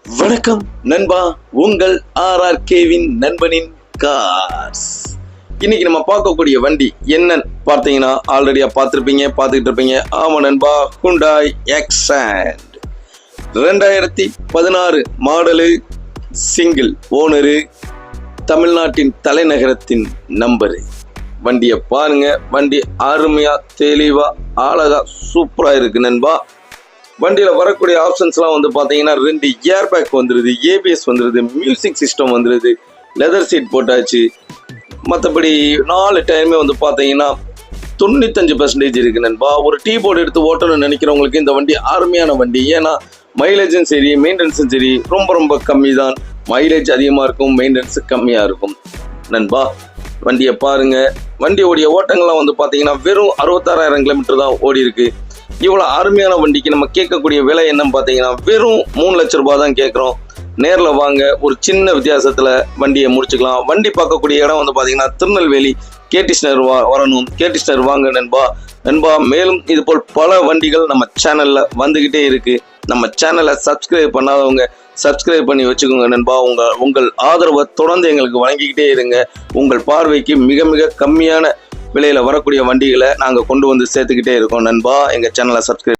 வணக்கம் நண்பா, உங்கள் ஆர்ஆர்கேவின் நண்பனின் கார்ஸ். இன்னைக்கு நம்ம பார்க்கக்கூடிய வண்டி என்னன்னு பார்த்தீங்கன்னா ஆல்ரெடியா பார்த்துக்கிட்டு இருப்பீங்க. ஆமா நண்பா, ஹுண்டாய் எக்ஸாண்ட் 2016 மாடலு, சிங்கிள் ஓனரு, தமிழ்நாட்டின் தலைநகரத்தின் நம்பரு. வண்டியை பாருங்க, வண்டி அருமையா தெளிவா அழகா சூப்பரா இருக்கு நண்பா. வண்டியில் வரக்கூடிய ஆப்ஷன்ஸ்லாம் வந்து பார்த்தீங்கன்னா 2 ஏர் பேக் வந்துடுது, ஏபிஎஸ் வந்துடுது, மியூசிக் சிஸ்டம் வந்துடுது, லெதர் சீட் போட்டாச்சு. மற்றபடி 4 டயருமே வந்து பார்த்தீங்கன்னா 95% இருக்கு நண்பா. ஒரு டீ போர்டு எடுத்து ஓட்டணும்னு நினைக்கிறவங்களுக்கு இந்த வண்டி அருமையான வண்டி. ஏன்னா மைலேஜும் சரி மெயின்டெனன்ஸும் சரி ரொம்ப கம்மி தான். மைலேஜ் அதிகமாக இருக்கும், மெயின்டெனன்ஸ் கம்மியாக இருக்கும் நண்பா. வண்டியை பாருங்க, வண்டியோடைய ஓட்டங்கள்லாம் வந்து பார்த்தீங்கன்னா வெறும் 66,000 கிலோமீட்டர் தான் ஓடி இருக்கு. இவ்வளோ அருமையான வண்டிக்கு நம்ம கேட்கக்கூடிய விலை என்னன்னு பார்த்தீங்கன்னா வெறும் 3 லட்ச ரூபாய் தான் கேட்குறோம். நேரில் வாங்க, ஒரு சின்ன வித்தியாசத்தில் வண்டியை முடிச்சுக்கலாம். வண்டி பார்க்கக்கூடிய இடம் வந்து பார்த்தீங்கன்னா திருநெல்வேலி கேடிஸ்னர் வரணும். கேடிஸ்னர் வாங்க நண்பா. மேலும் இது போல் பல வண்டிகள் நம்ம சேனலில் வந்துக்கிட்டே இருக்குது. நம்ம சேனலை சப்ஸ்கிரைப் பண்ணாதவங்க சப்ஸ்கிரைப் பண்ணி வச்சுக்கோங்க நண்பா. உங்கள் ஆதரவை தொடர்ந்து எங்களுக்கு வழங்கிக்கிட்டே இருங்க. உங்கள் பார்வைக்கு மிக கம்மியான விலையில் வரக்கூடிய வண்டிகளை நாங்கள் கொண்டு வந்து சேர்த்துக்கிட்டே இருக்கோம் நண்பா. எங்கள் சேனலை சப்ஸ்கிரைப்